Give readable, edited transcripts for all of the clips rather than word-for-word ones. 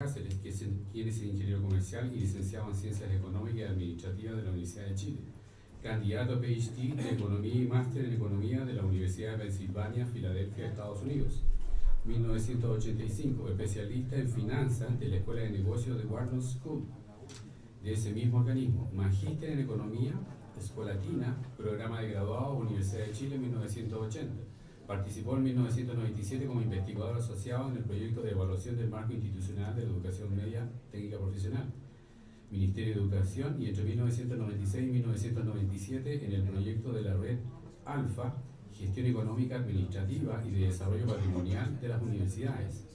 Cáceres, quien es ingeniero comercial y licenciado en Ciencias Económicas y Administrativas de la Universidad de Chile, candidato a PhD de Economía y Máster en Economía de la Universidad de Pensilvania, Filadelfia, Estados Unidos. 1985, especialista en finanzas de la Escuela de Negocios de Wharton School, de ese mismo organismo. Magíster en Economía, Escolatina, programa de graduado, Universidad de Chile, 1980. Participó en 1997 como investigador asociado en el proyecto de evaluación del marco institucional de la educación media técnica profesional, Ministerio de Educación, y entre 1996 y 1997 en el proyecto de la Red Alfa, Gestión Económica Administrativa y de Desarrollo Patrimonial de las Universidades,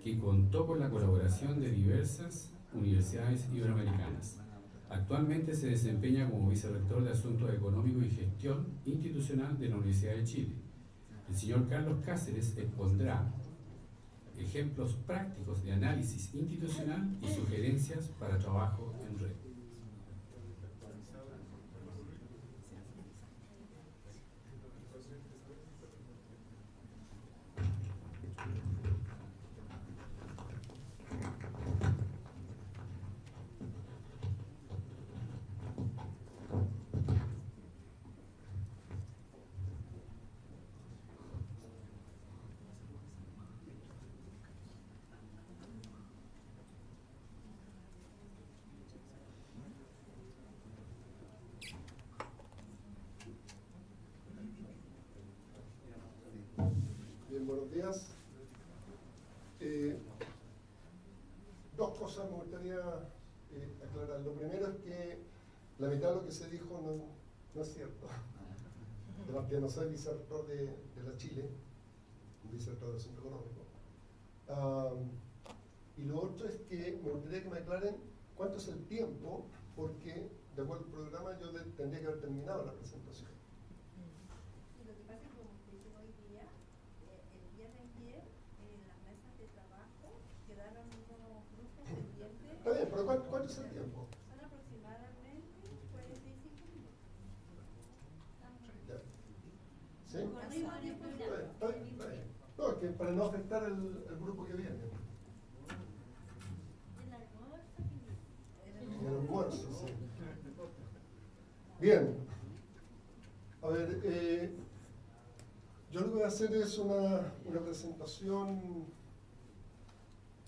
que contó con la colaboración de diversas universidades iberoamericanas. Actualmente se desempeña como vicerrector de Asuntos Económicos y Gestión Institucional de la Universidad de Chile. El señor Carlos Cáceres expondrá ejemplos prácticos de análisis institucional y sugerencias para trabajo en red. Bien, buenos días. Dos cosas me gustaría aclarar. Lo primero es que la mitad de lo que se dijo no es cierto. Además que no soy vicerrector de la Chile, un vicerrector de Asuntos Económicos. Y lo otro es que me gustaría que me aclaren cuánto es el tiempo, porque de acuerdo al programa yo tendría que haber terminado la presentación. Lo que pasa es que, como usted dice, hoy día, el viernes ayer, en las mesas de trabajo quedaron unos grupos pendientes. Está bien, pero ¿cuánto es el tiempo? Son aproximadamente 45 minutos. Ya. ¿Sí? Con el mismo tiempo Está ya. bien, está bien, está bien. No, es que para no afectar el grupo que viene. El almuerzo, En el almuerzo, sí. Bien. A ver, yo lo que voy a hacer es una presentación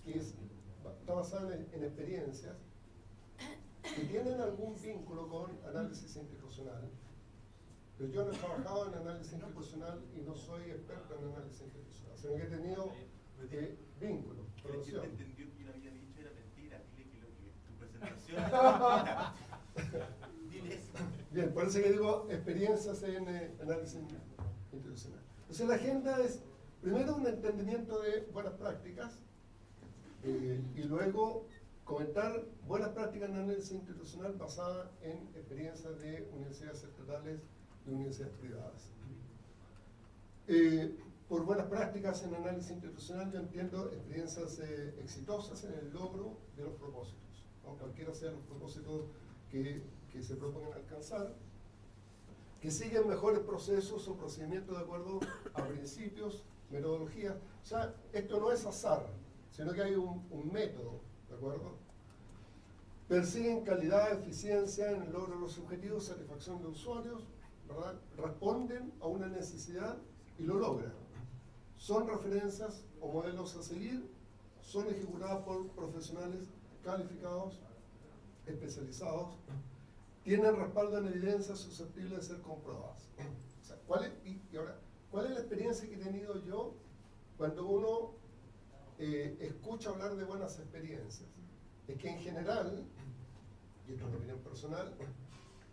que está basada en experiencias que tienen algún vínculo con análisis institucional, pero yo no he trabajado en análisis institucional y no soy experto en análisis institucional, sino que he tenido vínculos, relación. Entendió que lo había dicho era mentira. Dile que lo que tu presentación era. Dile eso. Bien, por eso que digo experiencias en análisis institucional. Entonces la agenda es primero un entendimiento de buenas prácticas y luego comentar buenas prácticas en análisis institucional basadas en experiencias de universidades estatales y universidades privadas. Por buenas prácticas en análisis institucional yo entiendo experiencias exitosas en el logro de los propósitos, ¿no? Cualquiera sean los propósitos que se propongan alcanzar, que siguen mejores procesos o procedimientos de acuerdo a principios, metodologías. O sea, esto no es azar, sino que hay un método, ¿de acuerdo? Persiguen calidad, eficiencia en el logro de los objetivos, satisfacción de usuarios, ¿verdad? Responden a una necesidad y lo logran. Son referencias o modelos a seguir, son ejecutadas por profesionales calificados, especializados, tienen respaldo en evidencias susceptibles de ser comprobadas. O sea, ¿cuál es la experiencia que he tenido yo cuando uno escucha hablar de buenas experiencias? Es que en general, y esto es una opinión personal,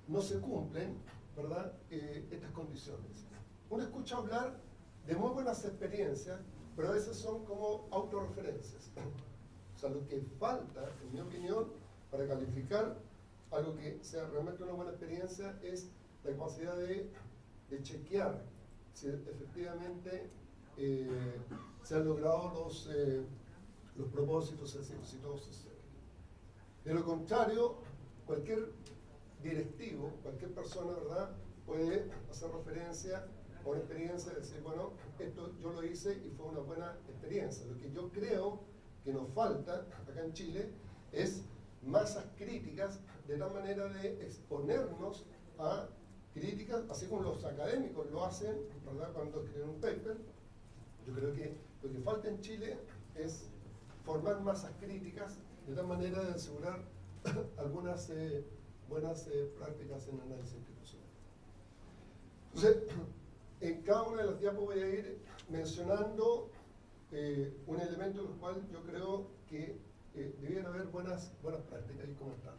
no se cumplen, ¿verdad?, estas condiciones. Uno escucha hablar de muy buenas experiencias, pero a veces son como autorreferencias. O sea, lo que falta, en mi opinión, para calificar algo que sea realmente una buena experiencia es la capacidad de chequear si efectivamente se han logrado los propósitos exitosos. De lo contrario, cualquier directivo, cualquier persona, ¿verdad?, puede hacer referencia a una experiencia y decir, bueno, esto yo lo hice y fue una buena experiencia. Lo que yo creo que nos falta acá en Chile es masas críticas, de tal manera de exponernos a críticas, así como los académicos lo hacen, ¿verdad?, cuando escriben un paper. Yo creo que lo que falta en Chile es formar masas críticas, de tal manera de asegurar algunas buenas prácticas en análisis institucional. Entonces, en cada una de las diapos voy a ir mencionando un elemento en el cual yo creo que debiera haber buenas prácticas y cómo están.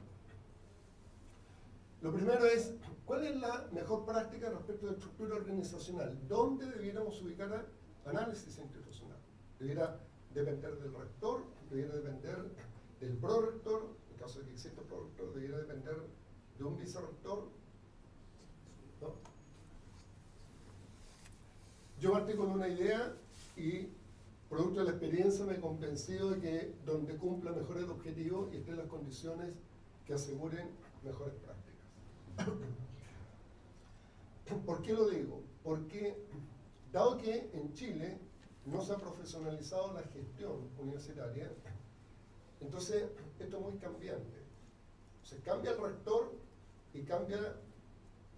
Lo primero es, ¿cuál es la mejor práctica respecto de estructura organizacional? ¿Dónde debiéramos ubicar análisis institucional? ¿Debiera depender del rector? ¿Debiera depender del prorector? En caso de que exista prorector, ¿debiera depender de un vicerrector? ¿No? Yo partí con una idea y, producto de la experiencia, me he convencido de que donde cumpla mejor el objetivo y estén las condiciones que aseguren mejores prácticas. ¿Por qué lo digo? Porque, dado que en Chile no se ha profesionalizado la gestión universitaria, entonces esto es muy cambiante. Se cambia el rector y cambia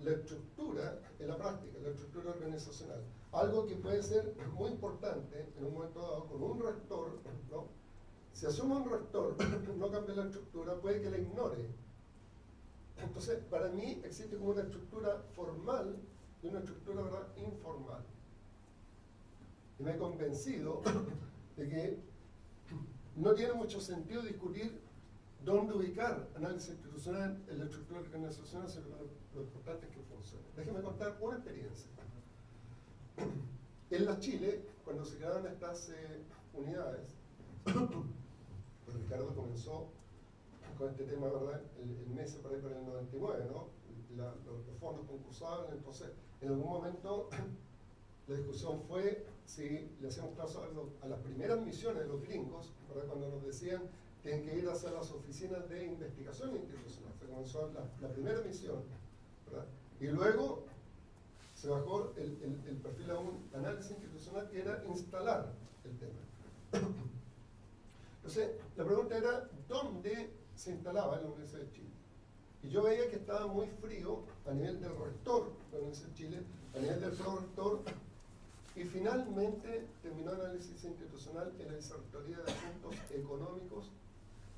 la estructura en la práctica, la estructura organizacional. Algo que puede ser muy importante en un momento dado con un rector, ¿no? Si asume un rector, no cambia la estructura, puede que la ignore. Entonces, para mí existe como una estructura formal y una estructura, ¿verdad?, informal. Y me he convencido de que no tiene mucho sentido discutir dónde ubicar análisis institucional en la estructura organizacional, sino lo importante es que funcione. Déjenme contar una experiencia. En la Chile, cuando se crearon estas unidades, pues Ricardo comenzó con este tema, ¿verdad?, el mes para el 99, ¿no? Los fondos concursables. Entonces, en algún momento la discusión fue si le hacíamos caso a las primeras misiones de los gringos, ¿verdad?, cuando nos decían tienen que ir hacia las oficinas de investigación institucional. Se comenzó la primera misión, ¿verdad? Y luego se bajó el perfil a un análisis institucional que era instalar el tema. Entonces, la pregunta era, ¿dónde se instalaba en la Universidad de Chile? Y yo veía que estaba muy frío a nivel del rector de la Universidad de Chile, a nivel del prorector, y finalmente terminó análisis institucional en la Vicerrectoría de Asuntos Económicos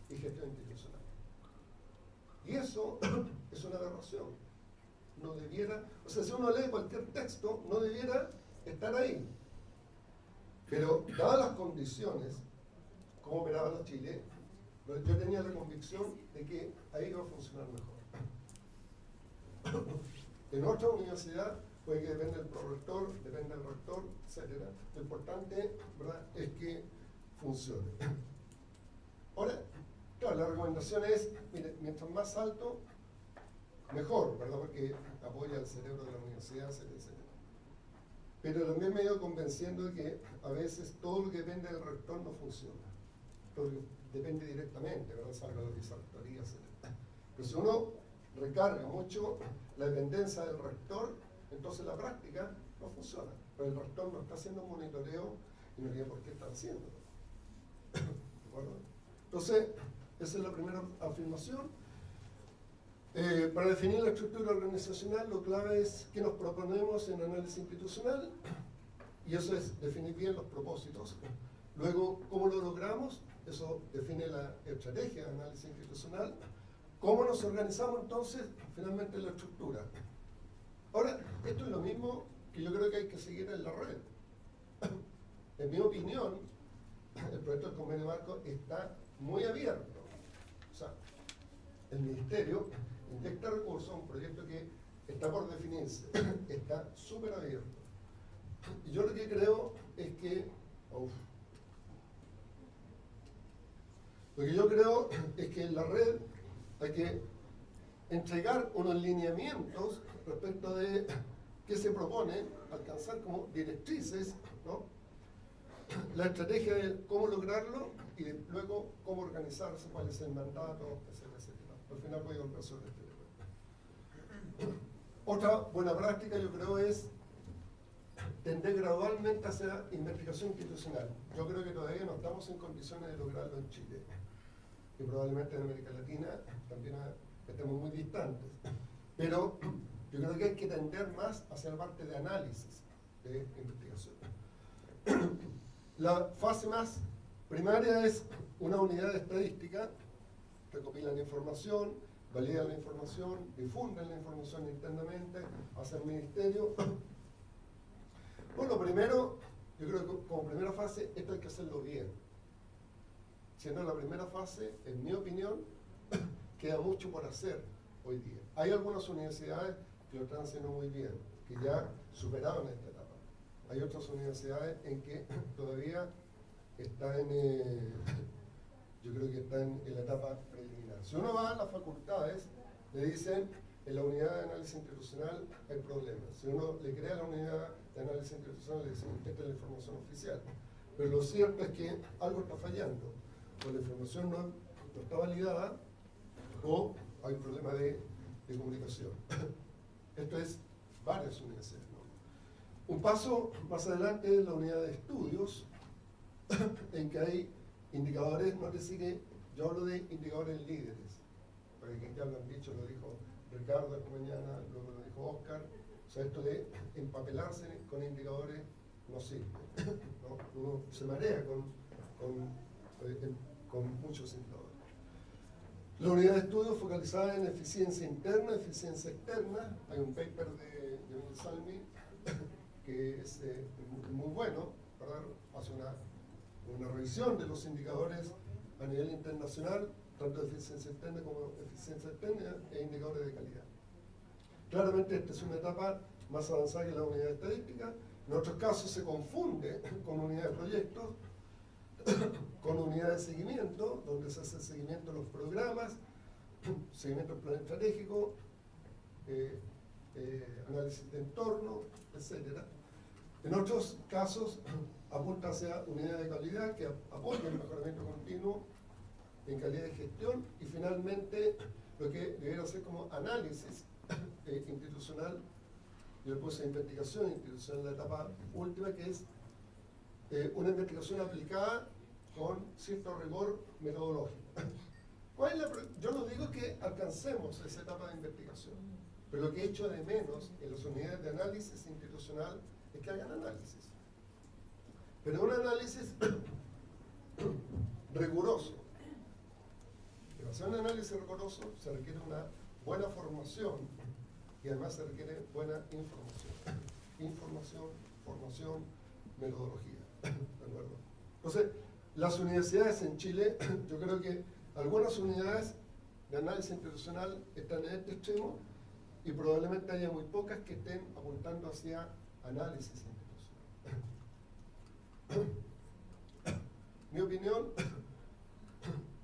y Gestión Institucional. Y eso es una aberración. No debiera, o sea, si uno lee cualquier texto, no debiera estar ahí. Pero, dadas las condiciones, cómo operaba la Chile, yo tenía la convicción de que ahí iba a funcionar mejor. En otra universidad puede que dependa del prorector, dependa del rector, etc. Lo importante, ¿verdad?, es que funcione. Ahora, claro, la recomendación es, mire, mientras más alto, mejor, ¿verdad?, porque apoya el cerebro de la universidad, etc., etc. Pero también me he ido convenciendo de que a veces todo lo que depende del rector no funciona. Todo lo que depende directamente, ¿verdad?, salga de las vicerrectorías, etc. Pero si uno recarga mucho la dependencia del rector, entonces la práctica no funciona. Pero el rector no está haciendo un monitoreo y no tiene por qué estar haciéndolo. ¿De acuerdo? Entonces, esa es la primera afirmación. Para definir la estructura organizacional, lo clave es qué nos proponemos en análisis institucional, y eso es definir bien los propósitos. Luego, ¿cómo lo logramos? Eso define la estrategia de análisis institucional. ¿Cómo nos organizamos entonces? Finalmente la estructura. Ahora, esto es lo mismo que yo creo que hay que seguir en la red. En mi opinión, el proyecto del convenio marco está muy abierto. O sea, el Ministerio inyecta recursos a un proyecto que está por definirse, está súper abierto. Y yo lo que creo es que... Lo que yo creo es que en la red hay que entregar unos lineamientos respecto de qué se propone alcanzar como directrices, ¿no?, la estrategia de cómo lograrlo y luego cómo organizarse, cuál es el mandato, etcétera, etcétera. Al final voy a hablar sobre este tema. Otra buena práctica, yo creo, es tender gradualmente hacia investigación institucional. Yo creo que todavía no estamos en condiciones de lograrlo en Chile, y probablemente en América Latina también estemos muy distantes. Pero yo creo que hay que tender más hacia la parte de análisis de investigación. La fase más primaria es una unidad de estadística, recopilan información, validan la información, difunden la información internamente hacia el ministerio. Bueno, primero, yo creo que como primera fase, esto hay que hacerlo bien. Siendo la primera fase, en mi opinión, queda mucho por hacer hoy día. Hay algunas universidades que lo están haciendo muy bien, que ya superaron esta etapa. Hay otras universidades en que todavía están, yo creo que están en la etapa preliminar. Si uno va a las facultades, le dicen, en la unidad de análisis institucional hay problemas. Si uno le crea la unidad de análisis institucional, le dicen, esta es la información oficial. Pero lo cierto es que algo está fallando, o la información no está validada, o hay un problema de comunicación. Esto es varias universidades, ¿no? Un paso más adelante es la unidad de estudios, en que hay indicadores, no te sigue, yo hablo de indicadores líderes, porque quien ya lo han dicho, lo dijo Ricardo esta mañana, luego lo dijo Oscar, o sea, esto de empapelarse con indicadores no sirve, ¿no? Uno se marea con muchos indicadores. La unidad de estudio focalizada en eficiencia interna, eficiencia externa. Hay un paper de Emil Salmi que es muy bueno, ¿verdad? Hace una revisión de los indicadores a nivel internacional, tanto de eficiencia interna como eficiencia externa e indicadores de calidad. Claramente esta es una etapa más avanzada que la unidad de estadística. En otros casos se confunde con unidad de proyectos, con unidad de seguimiento, donde se hace seguimiento de los programas, seguimiento del plan estratégico, análisis de entorno, etc. En otros casos apunta hacia unidad de calidad que apoya el mejoramiento continuo en calidad de gestión, y finalmente lo que debería ser como análisis institucional, y después investigación institucional, la etapa última, que es una investigación aplicada con cierto rigor metodológico. Yo no digo que alcancemos esa etapa de investigación, pero lo que he hecho de menos en las unidades de análisis institucional es que hagan análisis. Pero un análisis riguroso. Para hacer un análisis riguroso se requiere una buena formación y además se requiere buena información. Información, formación, metodología. ¿De acuerdo? Entonces, las universidades en Chile, yo creo que algunas unidades de análisis institucional están en este extremo y probablemente haya muy pocas que estén apuntando hacia análisis institucional. Mi opinión,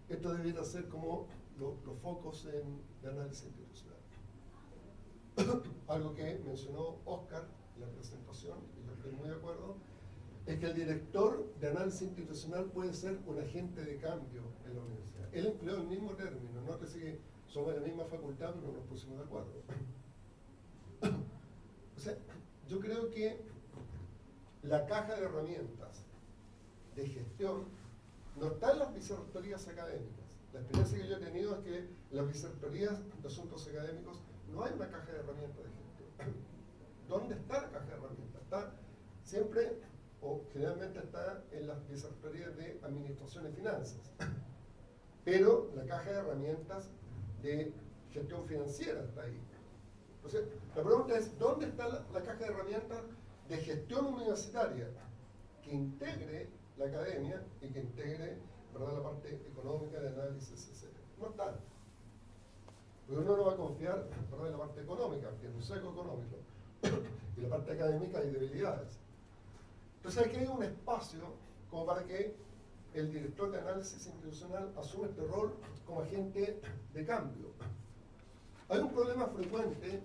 esto debería ser como los focos de análisis institucional. Algo que mencionó Oscar en la presentación, y yo estoy muy de acuerdo, es que el director de análisis institucional puede ser un agente de cambio en la universidad. Él empleó el mismo término, no que si somos de la misma facultad, pero nos pusimos de acuerdo. O sea, yo creo que la caja de herramientas de gestión no está en las vicerrectorías académicas. La experiencia que yo he tenido es que en las vicerrectorías de asuntos académicos no hay una caja de herramientas de gestión. ¿Dónde está la caja de herramientas? Está siempre, o generalmente está en las vicerrectorías de administración y finanzas. Pero la caja de herramientas de gestión financiera está ahí. Entonces, la pregunta es, ¿dónde está la caja de herramientas de gestión universitaria que integre la academia y que integre, ¿verdad?, la parte económica de análisis, etc.? No está. Porque uno no va a confiar, ¿verdad?, en la parte económica, que es un seco económico, y la parte académica hay debilidades. Entonces aquí hay un espacio como para que el director de análisis institucional asuma este rol como agente de cambio. Hay un problema frecuente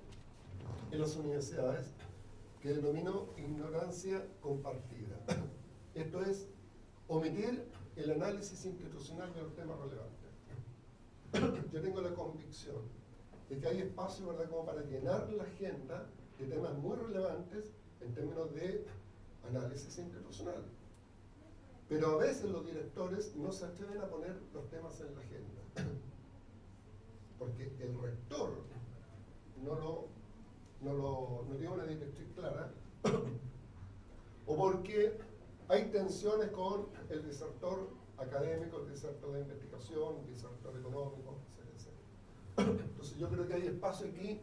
en las universidades que denomino ignorancia compartida. Esto es omitir el análisis institucional de los temas relevantes. Yo tengo la convicción de que hay espacio, ¿verdad?, como para llenar la agenda de temas muy relevantes en términos de análisis institucional. Pero a veces los directores no se atreven a poner los temas en la agenda, porque el rector no tiene una directriz clara, o porque hay tensiones con el disertor académico, el disertor de investigación, el disertor económico, etc. Entonces yo creo que hay espacio aquí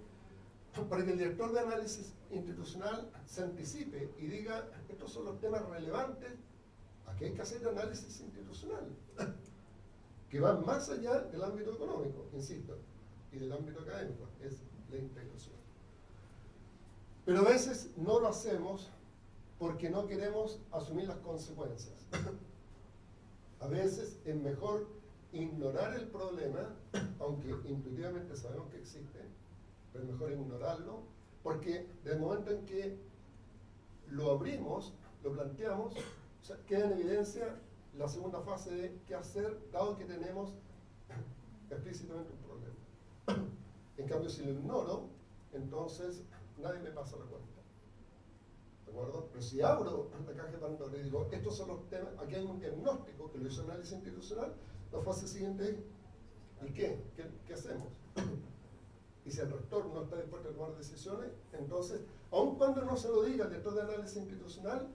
para que el director de análisis institucional se anticipe y diga, estos son los temas relevantes, aquí hay que hacer análisis institucional, que van más allá del ámbito económico, insisto, y del ámbito académico, es la integración. Pero a veces no lo hacemos porque no queremos asumir las consecuencias. A veces es mejor ignorar el problema, aunque intuitivamente sabemos que existe, pero es mejor ignorarlo, porque desde el momento en que lo abrimos, lo planteamos, o sea, queda en evidencia la segunda fase de qué hacer, dado que tenemos explícitamente un problema. En cambio, si lo ignoro, entonces nadie me pasa la cuenta. ¿De acuerdo? Pero si abro la caja de Pandora y digo, estos son los temas, aquí hay un diagnóstico que lo hizo análisis institucional, la fase siguiente es, ¿y qué? ¿Qué hacemos? Y si el rector no está dispuesto a tomar decisiones, entonces, aun cuando no se lo diga el director de análisis institucional,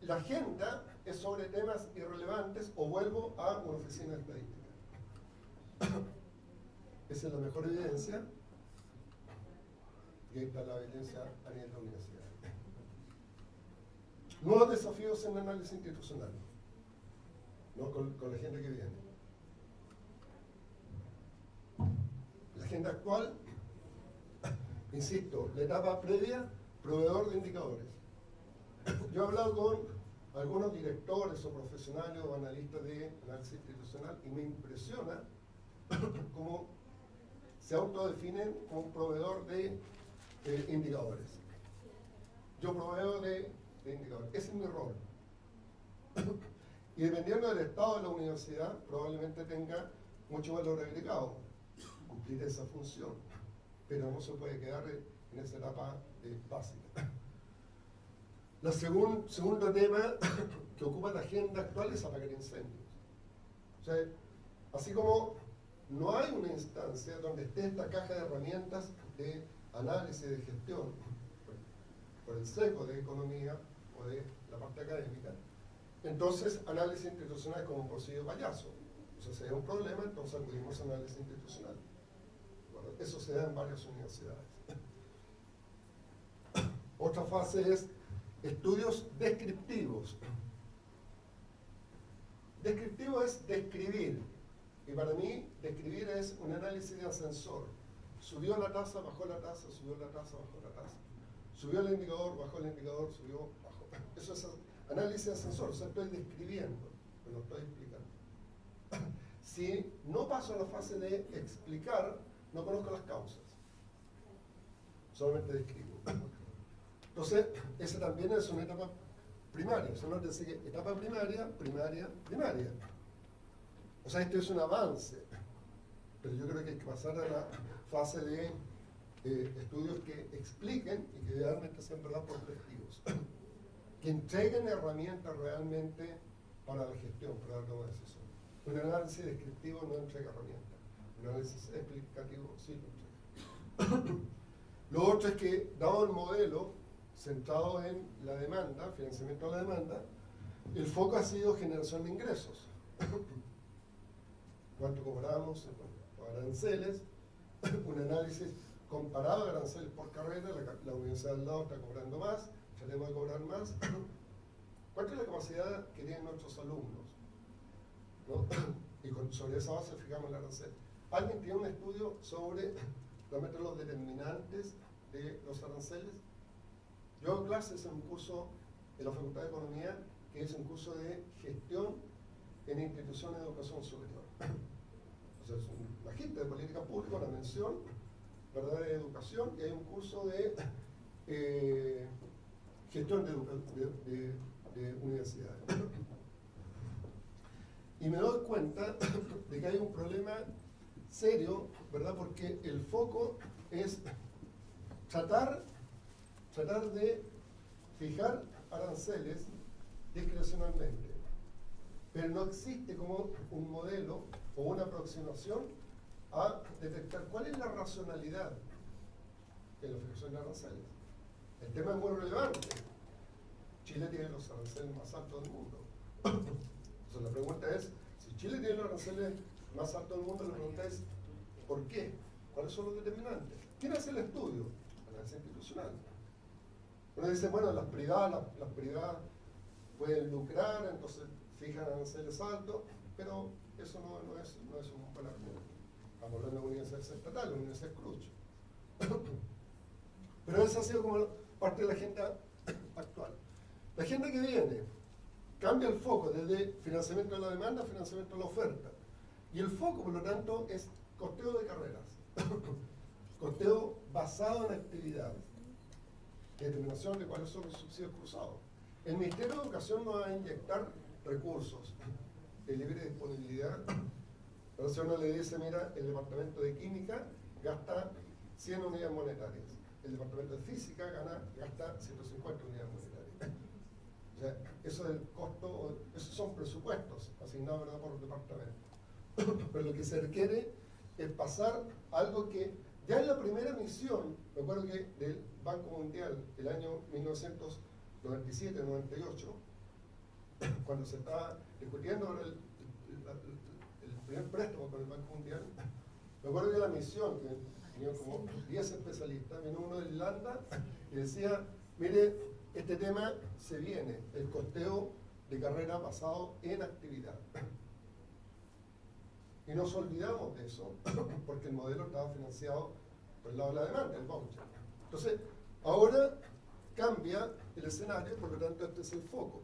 la agenda es sobre temas irrelevantes o vuelvo a una oficina de estadística. Esa es la mejor evidencia, y ahí está la evidencia a nivel de la universidad. Nuevos desafíos en análisis institucional, ¿no? Con la gente que viene. La agenda actual, insisto, la etapa previa, proveedor de indicadores. Yo he hablado con algunos directores o profesionales o analistas de análisis institucional y me impresiona cómo se autodefinen como proveedor de indicadores. Yo proveo de indicadores. Ese es mi rol. Y dependiendo del estado de la universidad, probablemente tenga mucho valor agregado cumplir esa función, pero no se puede quedar en esa etapa básica. El segundo tema que ocupa la agenda actual es apagar incendios. O sea, así como no hay una instancia donde esté esta caja de herramientas de análisis, de gestión, por el seco de economía o de la parte académica, entonces análisis institucional es como un bolsillo payaso. O sea, si hay un problema, entonces acudimos a análisis institucional. Bueno, eso se da en varias universidades. Otra fase es estudios descriptivos. Descriptivo es describir. Y para mí, describir es un análisis de ascensor. Subió la tasa, bajó la tasa, subió la tasa, bajó la tasa. Subió el indicador, bajó el indicador, subió, bajó. Eso es análisis de ascensor, o sea, estoy describiendo, me lo estoy explicando. Si no paso a la fase de explicar, no conozco las causas. Solamente describo. Entonces, esa también es una etapa primaria. Eso no te sigue etapa primaria, primaria, primaria. O sea, esto es un avance. Pero yo creo que hay que pasar a la fase de estudios que expliquen y que realmente sean verdad prospectivos. Que entreguen herramientas realmente para la gestión, para la toma de decisiones. Un análisis descriptivo no entrega herramientas. Un análisis explicativo sí lo entrega. Lo otro es que, dado el modelo centrado en la demanda, financiamiento de la demanda, el foco ha sido generación de ingresos. ¿Cuánto cobramos? Los aranceles, un análisis comparado de aranceles por carrera, la universidad al lado está cobrando más, tratemos de cobrar más. ¿Cuánta es la capacidad que tienen nuestros alumnos? ¿No? Y sobre esa base fijamos el arancel. ¿Alguien tiene un estudio sobre realmente los determinantes de los aranceles? Yo hago clases en un curso en la Facultad de Economía, que es un curso de gestión en instituciones de educación superior. O sea, es un magíster de política pública, una mención, ¿verdad?, de educación, y hay un curso de gestión de universidades. Y me doy cuenta de que hay un problema serio, ¿verdad?, porque el foco es tratar de fijar aranceles discrecionalmente, pero no existe como un modelo o una aproximación a detectar cuál es la racionalidad en la fijación de aranceles. El tema es muy relevante. Chile tiene los aranceles más altos del mundo. Entonces la pregunta es, si Chile tiene los aranceles más altos del mundo, la pregunta es, ¿por qué? ¿Cuáles son los determinantes? ¿Quién hace el estudio? La agencia institucional. Uno dice, bueno, las privadas pueden lucrar, entonces fijan aranceles altos, pero eso no es un buen argumento. Estamos hablando de universidades estatales, universidades Cruz. Pero esa ha sido como parte de la agenda actual. La agenda que viene cambia el foco desde financiamiento de la demanda a financiamiento de la oferta. Y el foco, por lo tanto, es costeo de carreras. Costeo basado en actividades. Determinación de cuáles son los subsidios cruzados. El Ministerio de Educación no va a inyectar recursos de libre disponibilidad. Pero si uno le dice, mira, el departamento de química gasta 100 unidades monetarias. El departamento de física gasta 150 unidades monetarias. O sea, eso es el costo, esos son presupuestos asignados, ¿verdad?, por los departamentos. Pero lo que se requiere es pasar algo que ya en la primera misión, me acuerdo que del Banco Mundial, el año 1997-98, cuando se estaba discutiendo sobre el primer préstamo con el Banco Mundial, me acuerdo que la misión, que tenían como 10 especialistas, vino uno de Irlanda y decía, mire, este tema se viene, el costeo de carrera basado en actividad. Y nos olvidamos de eso, porque el modelo estaba financiado por el lado de la demanda, el voucher. Entonces, ahora cambia el escenario, por lo tanto este es el foco.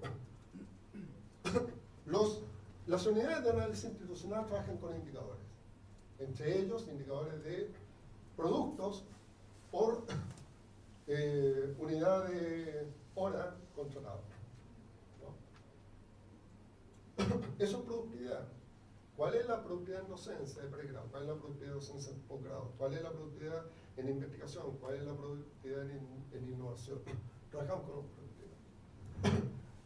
Las unidades de análisis institucional trabajan con indicadores, entre ellos indicadores de productos por unidad de hora contratada. ¿No? Eso es productividad. ¿Cuál es la productividad en docencia de pregrado? ¿Cuál es la productividad de docencia en posgrado? ¿Cuál es la productividad en investigación? ¿Cuál es la productividad en innovación? Trabajamos con productividad.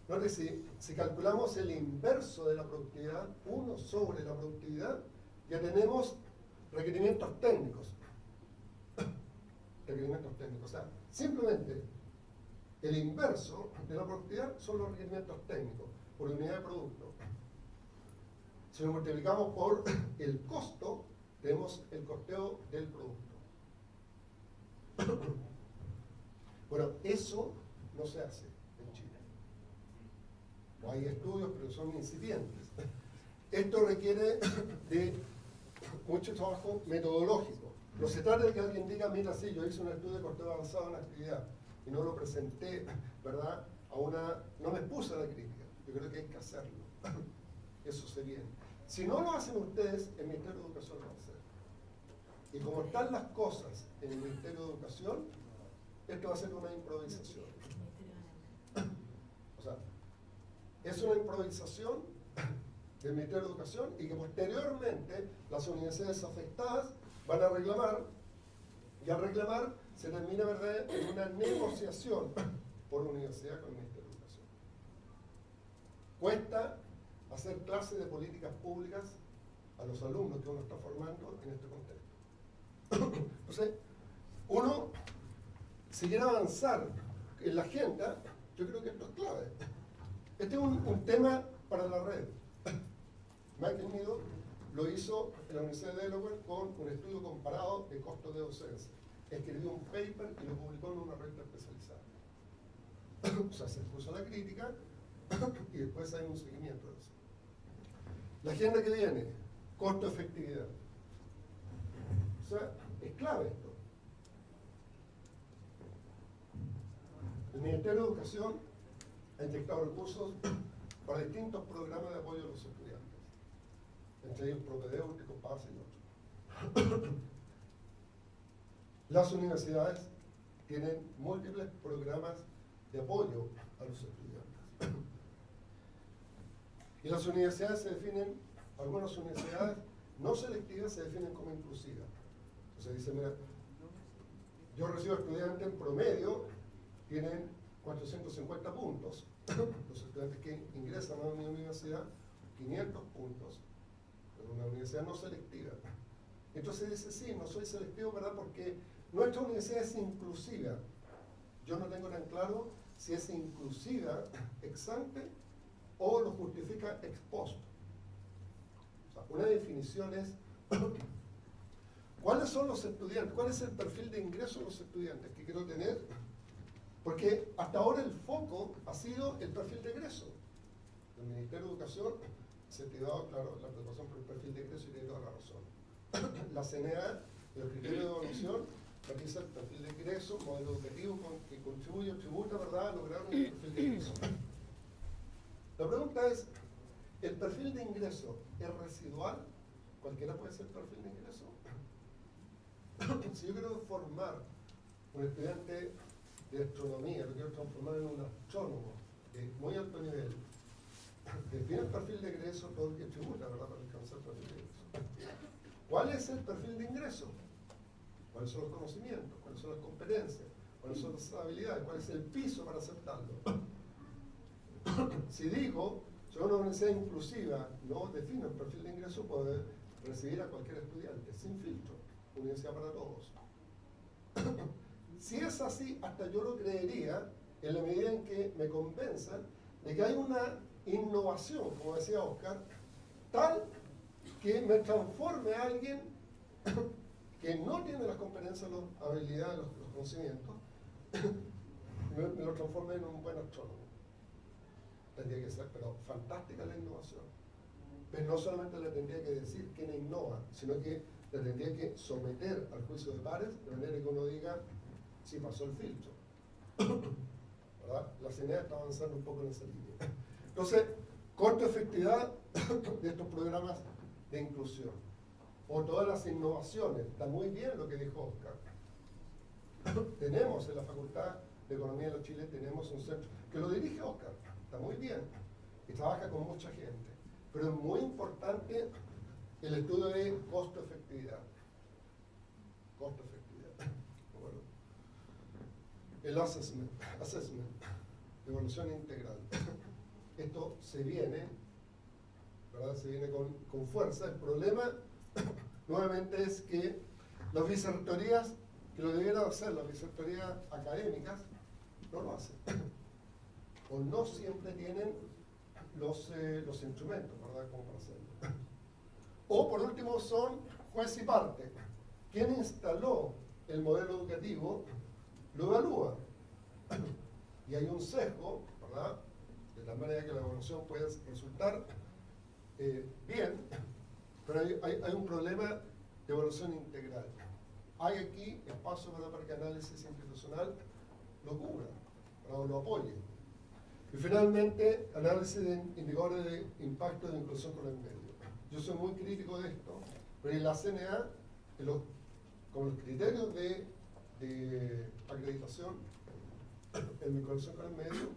Entonces, si calculamos el inverso de la productividad, 1 sobre la productividad, ya tenemos requerimientos técnicos. Requerimientos técnicos. O sea, simplemente el inverso de la productividad son los requerimientos técnicos por unidad de producto. Si lo multiplicamos por el costo, tenemos el costeo del producto. Bueno, eso no se hace en Chile. No hay estudios, pero son incipientes. Esto requiere de mucho trabajo metodológico. No se trata de que alguien diga, mira, sí, yo hice un estudio de costeo avanzado en actividad y no lo presenté, ¿verdad? No me expuse a la crítica. Yo creo que hay que hacerlo. Eso se viene. Si no lo hacen ustedes, el Ministerio de Educación lo va a hacer. Y como están las cosas en el Ministerio de Educación, esto va a ser una improvisación. O sea, es una improvisación del Ministerio de Educación y que posteriormente las universidades afectadas van a reclamar, y al reclamar se termina, ¿verdad?, en una negociación por universidad con el Ministerio de Educación. Cuesta hacer clases de políticas públicas a los alumnos que uno está formando en este contexto. Entonces, uno, si quiere avanzar en la agenda, yo creo que esto es clave. Este es un tema para la red. Michael Meadow lo hizo en la Universidad de Delaware con un estudio comparado de costos de docencia. Escribió un paper y lo publicó en una revista especializada. O sea, se expuso a la crítica y después hay un seguimiento de eso. La agenda que viene, costo-efectividad. O sea, es clave esto. El Ministerio de Educación ha inyectado recursos para distintos programas de apoyo a los estudiantes, entre ellos propedéuticos, PASE y otros. Las universidades tienen múltiples programas de apoyo a los estudiantes. Y las universidades se definen, algunas universidades no selectivas se definen como inclusivas. Entonces dice, mira, yo recibo estudiantes en promedio, tienen 450 puntos. Los estudiantes que ingresan a una universidad, 500 puntos, en una universidad no selectiva. Entonces dice, sí, no soy selectivo, ¿verdad? Porque nuestra universidad es inclusiva. Yo no tengo tan claro si es inclusiva ex ante o lo justifica ex post. O sea, una definición es ¿cuáles son los estudiantes? ¿Cuál es el perfil de ingreso de los estudiantes que quiero tener? Porque hasta ahora el foco ha sido el perfil de egreso. El Ministerio de Educación se ha tirado, claro, la preocupación por el perfil de egreso y tiene toda la razón. La CNA, el criterio de evaluación, realiza el perfil de ingreso, modelo educativo que contribuye, tributa, ¿verdad?, a lograr un perfil de ingreso. La pregunta es, ¿el perfil de ingreso es residual? ¿Cualquiera puede ser perfil de ingreso? Si yo quiero formar un estudiante de astronomía, lo quiero transformar en un astrónomo de muy alto nivel, define el perfil de ingreso, todo el que tributa, ¿verdad?, para alcanzar el perfil de ingreso. ¿Cuál es el perfil de ingreso? ¿Cuáles son los conocimientos? ¿Cuáles son las competencias? ¿Cuáles son las habilidades? ¿Cuál es el piso para aceptarlo? Si digo, si una universidad inclusiva no define el perfil de ingreso, puede recibir a cualquier estudiante, sin filtro, universidad para todos. Si es así, hasta yo lo creería en la medida en que me convenzan de que hay una innovación, como decía Oscar, tal que me transforme a alguien que no tiene las competencias, las habilidades, los conocimientos, me lo transforme en un buen astrónomo. Tendría que ser, pero fantástica la innovación. Pero no solamente le tendría que decir quién innova, sino que le tendría que someter al juicio de pares, de manera que uno diga si pasó el filtro. ¿Verdad? La CNA está avanzando un poco en esa línea. Entonces, corta efectividad de estos programas de inclusión. O todas las innovaciones. Está muy bien lo que dijo Oscar. Tenemos en la Facultad de Economía de Chile, tenemos un centro que lo dirige Oscar. Está muy bien. Y trabaja con mucha gente. Pero es muy importante el estudio de costo-efectividad. Costo-efectividad. Bueno. El assessment, evaluación integral. Esto se viene, ¿verdad? Se viene con fuerza. El problema, nuevamente, es que las vicerrectorías, que lo debieran hacer las vicerrectorías académicas, no lo hacen. O no siempre tienen los instrumentos, ¿verdad?, como para hacerlo. O, por último, son juez y parte. Quien instaló el modelo educativo lo evalúa. Y hay un sesgo, ¿verdad?, de tal manera que la evaluación puede resultar bien, pero hay un problema de evaluación integral. Hay aquí espacio para que análisis institucional lo cubra, o lo apoye. Y finalmente, análisis de indicadores de impacto de inclusión con el medio. Yo soy muy crítico de esto, pero en la CNA, con los criterios de acreditación en vinculación con el medio,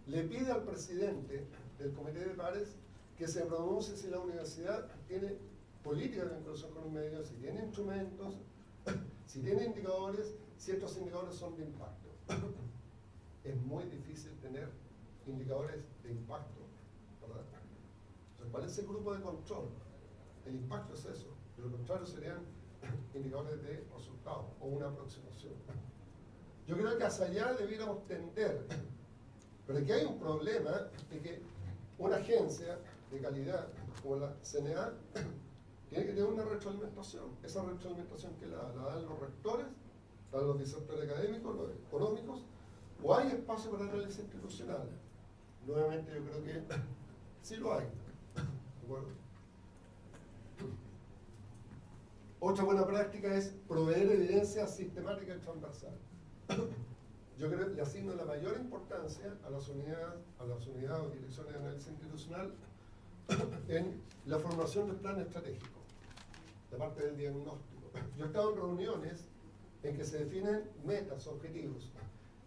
le pide al presidente del comité de pares que se pronuncie si la universidad tiene políticas de vinculación con el medio, si tiene instrumentos, si tiene indicadores, si estos indicadores son de impacto. Es muy difícil tener indicadores de impacto, ¿verdad? Entonces, ¿cuál es el grupo de control? El impacto es eso. De lo contrario serían indicadores de resultados o una aproximación. Yo creo que hacia allá debiéramos tender. Pero aquí hay un problema de que una agencia de calidad como la CNA tiene que tener una retroalimentación. Esa retroalimentación que la dan los rectores, la dan los directores académicos, los económicos, o hay espacio para análisis institucional. Nuevamente yo creo que sí lo hay. ¿De acuerdo? Otra buena práctica es proveer evidencia sistemática y transversal. Yo creo que le asigno la mayor importancia a las unidades o direcciones de análisis institucional en la formación del plan estratégico, de parte del diagnóstico. Yo he estado en reuniones en que se definen metas, objetivos,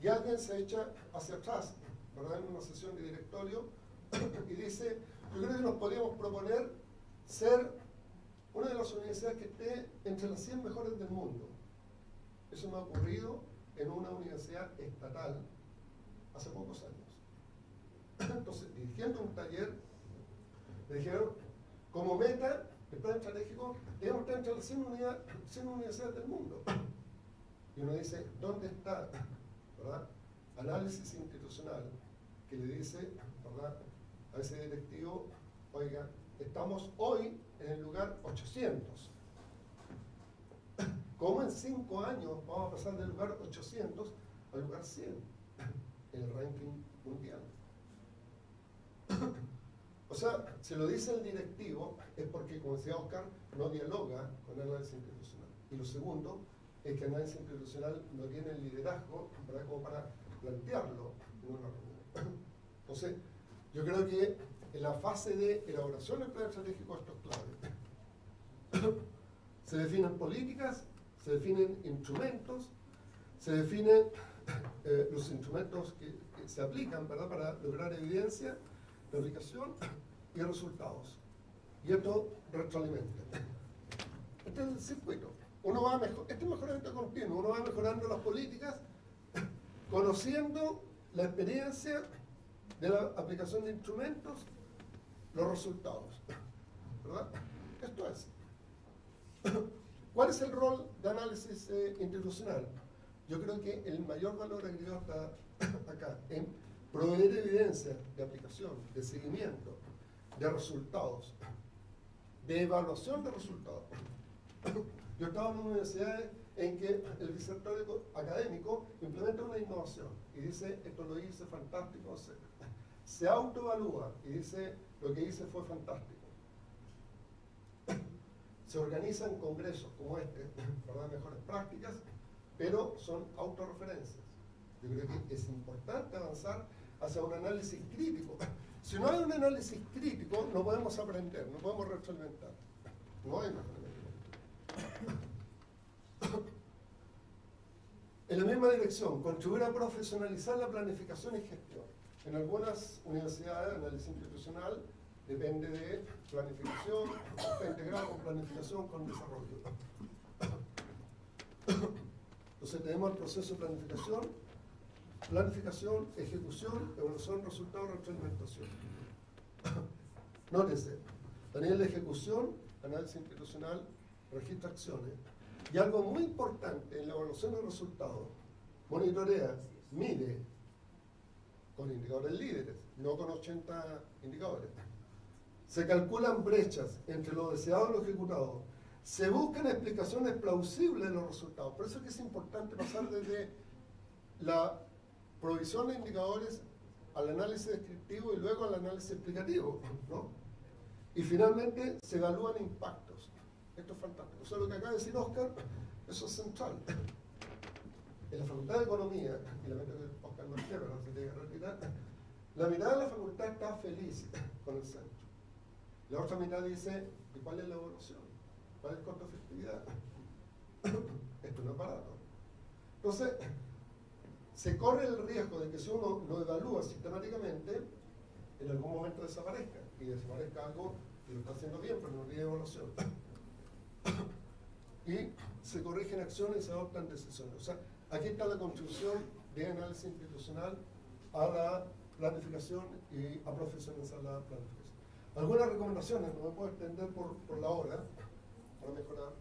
y alguien se echa hacia atrás, ¿verdad?, en una sesión de directorio y dice, yo creo que nos podríamos proponer ser una de las universidades que esté entre las 100 mejores del mundo. Eso me ha ocurrido en una universidad estatal hace pocos años. Entonces, dirigiendo un taller, me dijeron, como meta, el plan estratégico, debemos estar entre las 100 universidades del mundo. Y uno dice, ¿dónde está, verdad, análisis institucional que le dice, verdad, a ese directivo, oiga, estamos hoy en el lugar 800? ¿Cómo en 5 años vamos a pasar del lugar 800 al lugar 100 en el ranking mundial? O sea, si lo dice el directivo es porque, como decía Oscar, no dialoga con el análisis institucional. Y lo segundo es que el análisis institucional no tiene el liderazgo, ¿verdad?, como para plantearlo en una reunión. Entonces, yo creo que en la fase de elaboración del plan estratégico esto es clave. Se definen políticas, se definen instrumentos, se definen los instrumentos que se aplican, ¿verdad?, para lograr evidencia de aplicación y resultados. Y esto retroalimenta. Este es el circuito. Uno va este es mejoramiento continuo. Uno va mejorando las políticas, conociendo la experiencia de la aplicación de instrumentos, los resultados. ¿Verdad? Esto es. ¿Cuál es el rol de análisis institucional? Yo creo que el mayor valor agregado está acá, en proveer evidencia de aplicación, de seguimiento, de resultados, de evaluación de resultados. Yo estaba en una universidad en que el vicerrector académico implementa una innovación y dice, esto lo hice fantástico, se autoevalúa y dice, lo que hice fue fantástico. Se organizan congresos como este, ¿verdad?, mejores prácticas, pero son autorreferencias. Yo creo que es importante avanzar hacia un análisis crítico. Si no hay un análisis crítico, no podemos aprender, no podemos retroalimentar. No hay mejoramiento. En la misma dirección, contribuir a profesionalizar la planificación y gestión. En algunas universidades, el análisis institucional depende de planificación, está integrado con planificación, con desarrollo. Entonces tenemos el proceso de planificación, ejecución, evaluación, resultado, retroalimentación. Nótese, a nivel de ejecución, análisis institucional, registra acciones. Y algo muy importante en la evaluación de resultados, monitorea, mide con indicadores líderes, no con 80 indicadores. Se calculan brechas entre lo deseado y lo ejecutado. Se buscan explicaciones plausibles de los resultados. Por eso es que es importante pasar desde la provisión de indicadores al análisis descriptivo y luego al análisis explicativo, ¿no? Y finalmente se evalúan impactos. Esto es fantástico. Eso es lo que acaba de decir Oscar, eso es central. En la Facultad de Economía, y lamento que Oscar no esté, pero se tiene que retirar, la mitad de la facultad está feliz con el centro. La otra mitad dice, ¿y cuál es la evaluación? ¿Cuál es el costo de efectividad? Esto no es barato. Entonces, se corre el riesgo de que si uno lo evalúa sistemáticamente, en algún momento desaparezca. Y desaparezca algo que lo está haciendo bien, pero no tiene evaluación. Y se corrigen acciones y se adoptan decisiones. O sea, aquí está la contribución de análisis institucional a la planificación y a profesionalizar la planificación. Algunas recomendaciones, no me puedo extender por la hora, para mejorar.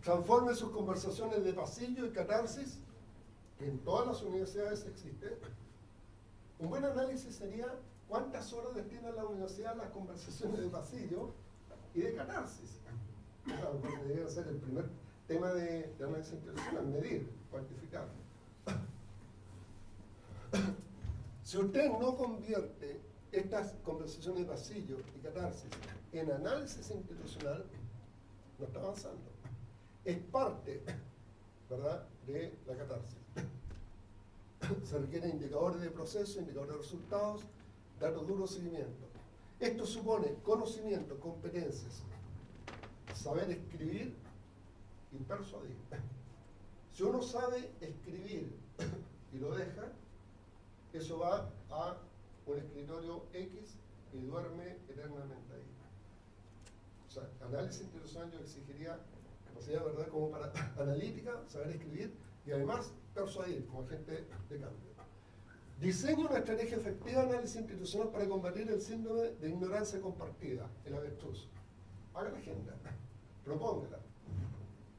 Transforme sus conversaciones de pasillo y catarsis, que en todas las universidades existe. Un buen análisis sería cuántas horas destina la universidad a las conversaciones de pasillo y de catarsis. Porque debería ser el primer tema de análisis institucional, medir, cuantificar. Si usted no convierte estas conversaciones de pasillo y catarsis en análisis institucional, no está avanzando. Es parte, ¿verdad?, de la catarsis. Se requieren indicadores de proceso, indicadores de resultados, datos duros, seguimiento. Esto supone conocimiento, competencias, saber escribir y persuadir. Si uno sabe escribir y lo deja, eso va a un escritorio X y duerme eternamente ahí. O sea, análisis institucional yo exigiría capacidad, ¿verdad?, como para analítica, saber escribir y además persuadir como agente de cambio. Diseña una estrategia efectiva de análisis institucional para combatir el síndrome de ignorancia compartida, el avestruz. Haga la agenda, propóngala.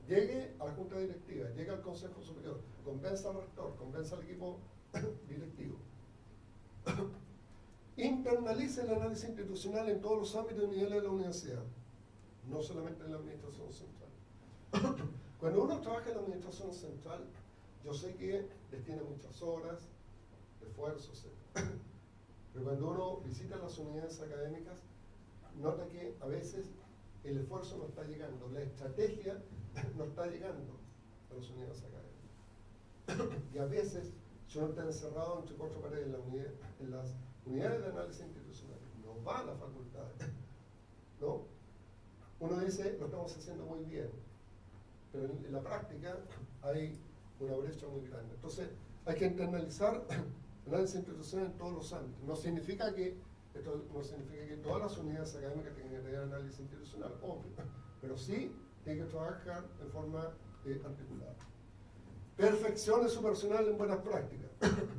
Llegue a la junta directiva, llegue al consejo superior, convenza al rector, convenza al equipo directivo. Internalice el análisis institucional en todos los ámbitos y niveles de la universidad, no solamente en la administración central. Cuando uno trabaja en la administración central, yo sé que les tiene muchas horas, esfuerzos, etc. Pero cuando uno visita las unidades académicas, nota que a veces el esfuerzo no está llegando, la estrategia no está llegando a las unidades académicas. Y a veces, si uno está encerrado entre cuatro paredes en las unidades de análisis institucional, no va a la facultad, ¿no? Uno dice, lo estamos haciendo muy bien, pero en la práctica hay una brecha muy grande. Entonces, hay que internalizar análisis institucional en todos los ámbitos. Esto no significa que todas las unidades académicas tengan que tener análisis institucional, obvio, pero sí tiene que trabajar en forma articulada. Perfeccione su personal en buenas prácticas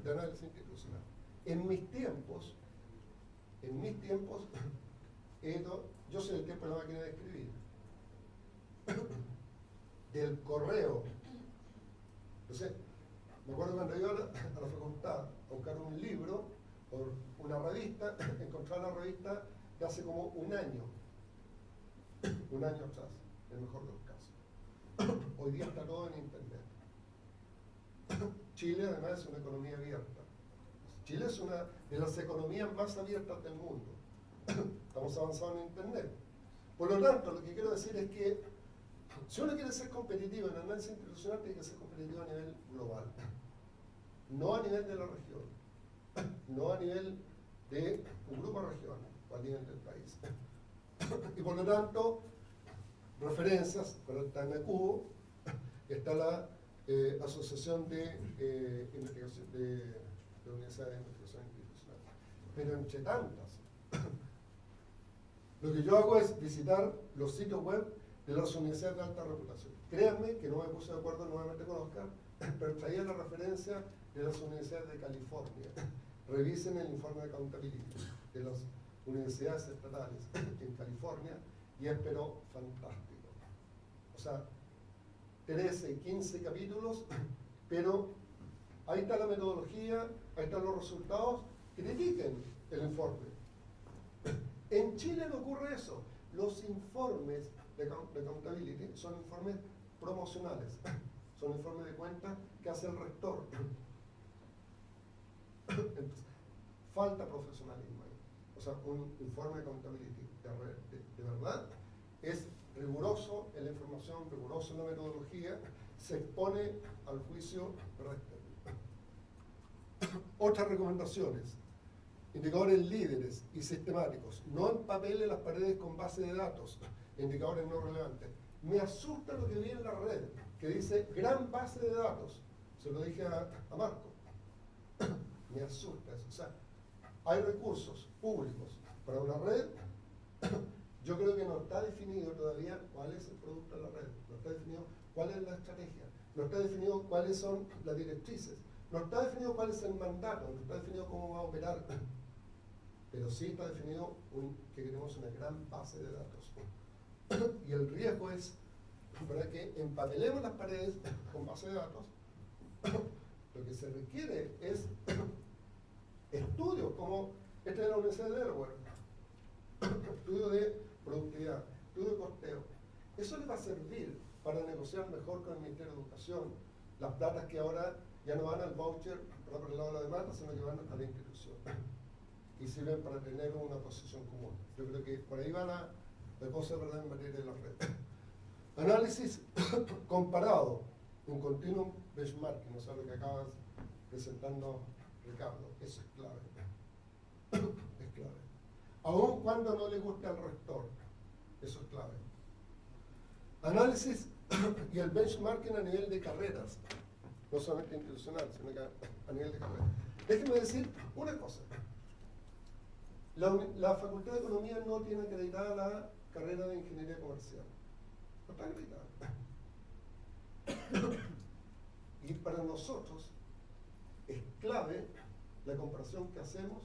de análisis institucional. En mis tiempos, yo soy del tiempo de la máquina de escribir, del correo. Entonces, me acuerdo cuando iba a la facultad a buscar un libro o una revista, encontrar la revista de hace como un año atrás, en el mejor de los casos. Hoy día está todo en internet. Chile además es una economía abierta. Chile es una de las economías más abiertas del mundo. Estamos avanzando en internet. Por lo tanto, lo que quiero decir es que si uno quiere ser competitivo en el análisis institucional, tiene que ser competitivo a nivel global. No a nivel de la región, no a nivel de un grupo de regiones o a nivel del país. Y por lo tanto, referencias, para el TANACU, está la Asociación de Investigación de Universidades de Investigación Institucional. Pero entre tantas, lo que yo hago es visitar los sitios web de las universidades de alta reputación. Créanme que no me puse de acuerdo nuevamente con Oscar, pero traía la referencia de las universidades de California. Revisen el informe de accountability de las universidades estatales en California y es pero fantástico. O sea, 13, 15 capítulos, pero ahí está la metodología, ahí están los resultados, critiquen el informe. En Chile no ocurre eso. Los informes de accountability son informes promocionales, son informes de cuentas que hace el rector. Entonces, falta profesionalismo ahí. O sea, un informe de accountability de verdad es riguroso en la información, riguroso en la metodología, se expone al juicio rector. Otras recomendaciones: indicadores líderes y sistemáticos. No empapele las paredes con base de datos, indicadores no relevantes. Me asusta lo que vi en la red, que dice gran base de datos. Se lo dije a Marco. Me asusta eso. O sea, hay recursos públicos para una red. Yo creo que no está definido todavía cuál es el producto de la red. No está definido cuál es la estrategia. No está definido cuáles son las directrices. No está definido cuál es el mandato. No está definido cómo va a operar. Pero sí está definido que queremos una gran base de datos. Y el riesgo es para que empapelemos las paredes con base de datos. Lo que se requiere es estudios como este de la Universidad de Delaware, estudio de productividad, estudio de costeo. Eso le va a servir para negociar mejor con el Ministerio de Educación las platas que ahora ya no van al voucher por el lado de la demanda, sino que van a la institución y sirven para tener una posición común. Yo creo que por ahí va la cosa de verdad en materia de la red. Análisis comparado, un continuum benchmarking, o sea, lo que acabas presentando, Ricardo, eso es clave. Es clave. Aun cuando no le guste al rector, eso es clave. Análisis y el benchmarking a nivel de carreras, no solamente institucional, sino que a nivel de carreras. Déjenme decir una cosa. La Facultad de Economía no tiene acreditada la carrera de Ingeniería Comercial. No está acreditada. Y para nosotros es clave la comparación que hacemos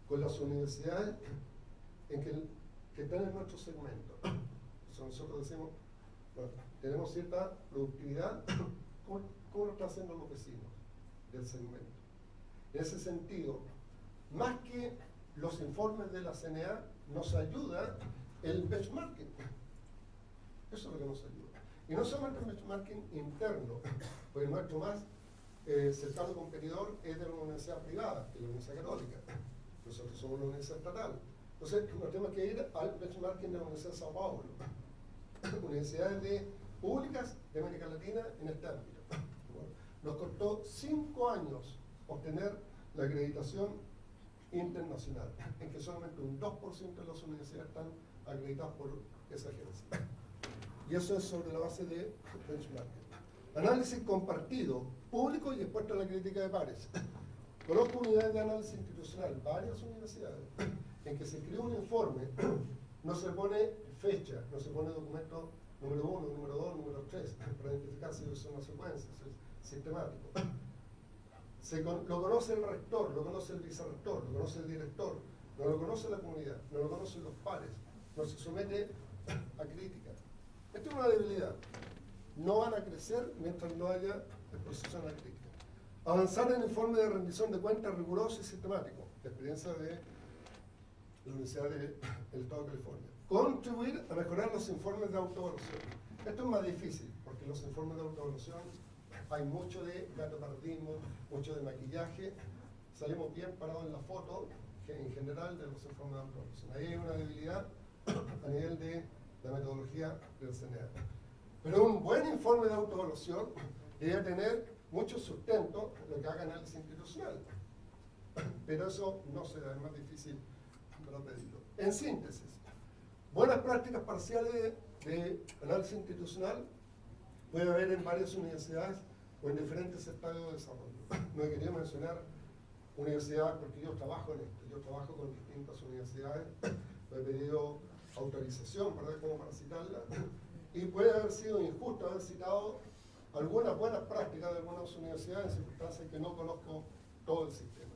con las universidades que están en nuestro segmento. Entonces nosotros decimos, bueno, tenemos cierta productividad, ¿cómo lo están haciendo los vecinos del segmento? En ese sentido, más que los informes de la CNA, nos ayuda el benchmarking. Eso es lo que nos ayuda. Y no solamente el benchmarking interno, porque nuestro más cercano competidor es de la universidad privada, que es la Universidad Católica. Nosotros somos una universidad estatal. Entonces, nos tenemos que ir al benchmarking de la Universidad de Sao Paulo, universidades públicas de América Latina en este ámbito. Bueno, nos costó 5 años obtener la acreditación internacional, en que solamente un 2% de las universidades están acreditadas por esa agencia. Y eso es sobre la base de benchmarking. Análisis compartido, público y expuesto a la crítica de pares. Conozco unidades de análisis institucional, varias universidades, en que se escribe un informe, no se pone fecha, no se pone documento número 1, número 2, número 3, para identificar si es una secuencia, si es sistemático. Lo conoce el rector, lo conoce el vicerrector, lo conoce el director, no lo conoce la comunidad, no lo conocen los pares, no se somete a crítica. Esto es una debilidad. No van a crecer mientras no haya exposición a la crítica. Avanzar en informe de rendición de cuentas riguroso y sistemático. La experiencia de la Universidad del Estado de California. Contribuir a mejorar los informes de autoevaluación. Esto es más difícil, porque los informes de autoevaluación hay mucho de gatopardismo, mucho de maquillaje. Salimos bien parados en la foto, en general, de los informes de autoevaluación. Ahí hay una debilidad a nivel de la metodología del CNA. Pero un buen informe de autoevaluación debe tener mucho sustento en lo que haga análisis institucional. Pero eso no se da, es más difícil para pedirlo. En síntesis, buenas prácticas parciales de análisis institucional puede haber en varias universidades o en diferentes estadios de desarrollo. No he querido mencionar universidades porque yo trabajo en esto, yo trabajo con distintas universidades, he pedido autorización, ¿verdad?, como para citarla, y puede haber sido injusto haber citado algunas buenas prácticas de algunas universidades en circunstancias que no conozco todo el sistema.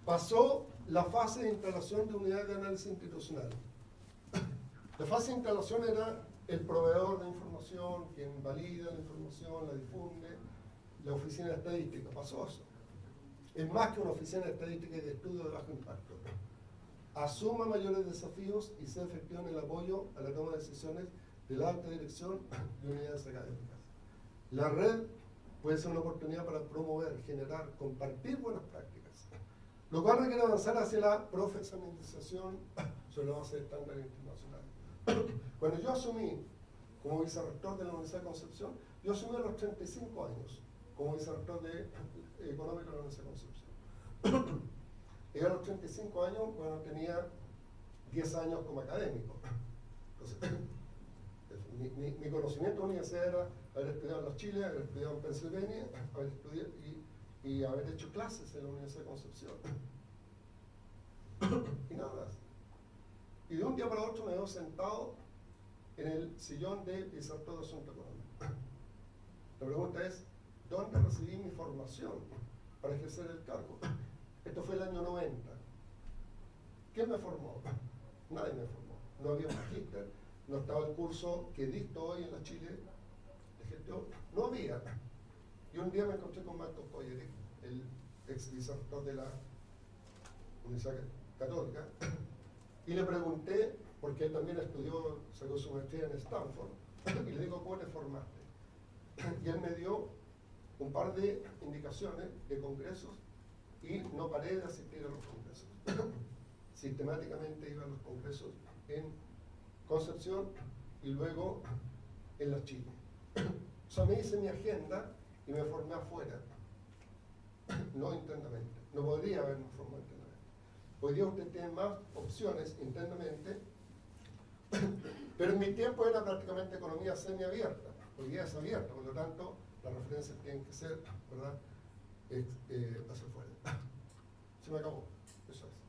Pasó la fase de instalación de unidades de análisis institucional. La fase de instalación era el proveedor de información, quien valida la información, la difunde, la oficina de estadística. Pasó eso. Es más que una oficina de estadística y de estudio de bajo impacto. Asuma mayores desafíos y sea efectivo en el apoyo a la toma de decisiones de la alta dirección de unidades académicas. La red puede ser una oportunidad para promover, generar, compartir buenas prácticas, lo cual requiere avanzar hacia la profesionalización sobre la base de estándares internacionales. Cuando yo asumí como vicerrector de la Universidad de Concepción, yo asumí a los 35 años como vicerrector económico de la Universidad de Concepción. Y a los 35 años, bueno, tenía 10 años como académico. Entonces, mi conocimiento de la universidad era haber estudiado en los Chile, haber estudiado en Pensilvania, haber estudiado y haber hecho clases en la Universidad de Concepción. Y nada más. Y de un día para otro me veo sentado en el sillón de vicerrector de asuntos económicos. La pregunta es, ¿dónde recibí mi formación para ejercer el cargo? Esto fue el año 90. ¿Quién me formó? Nadie me formó. No había un magíster, no estaba el curso que dicto hoy en la Chile de gestión. No había. Y un día me encontré con Marcos Koyerich, el ex vicerrector de la Universidad Católica, y le pregunté, porque él también estudió, sacó su maestría en Stanford, y le digo, ¿cómo te formaste? Y él me dio un par de indicaciones de congresos y no paré de asistir a los congresos. Sistemáticamente iba a los congresos en Concepción y luego en la Chile. O sea, me hice mi agenda y me formé afuera, no internamente. No podría haberme formado internamente. Hoy día usted tiene más opciones internamente, pero en mi tiempo era prácticamente economía semiabierta. Hoy día es abierta, por lo tanto, las referencias tienen que ser, ¿verdad?, hacia afuera. Se me acabó. Eso es.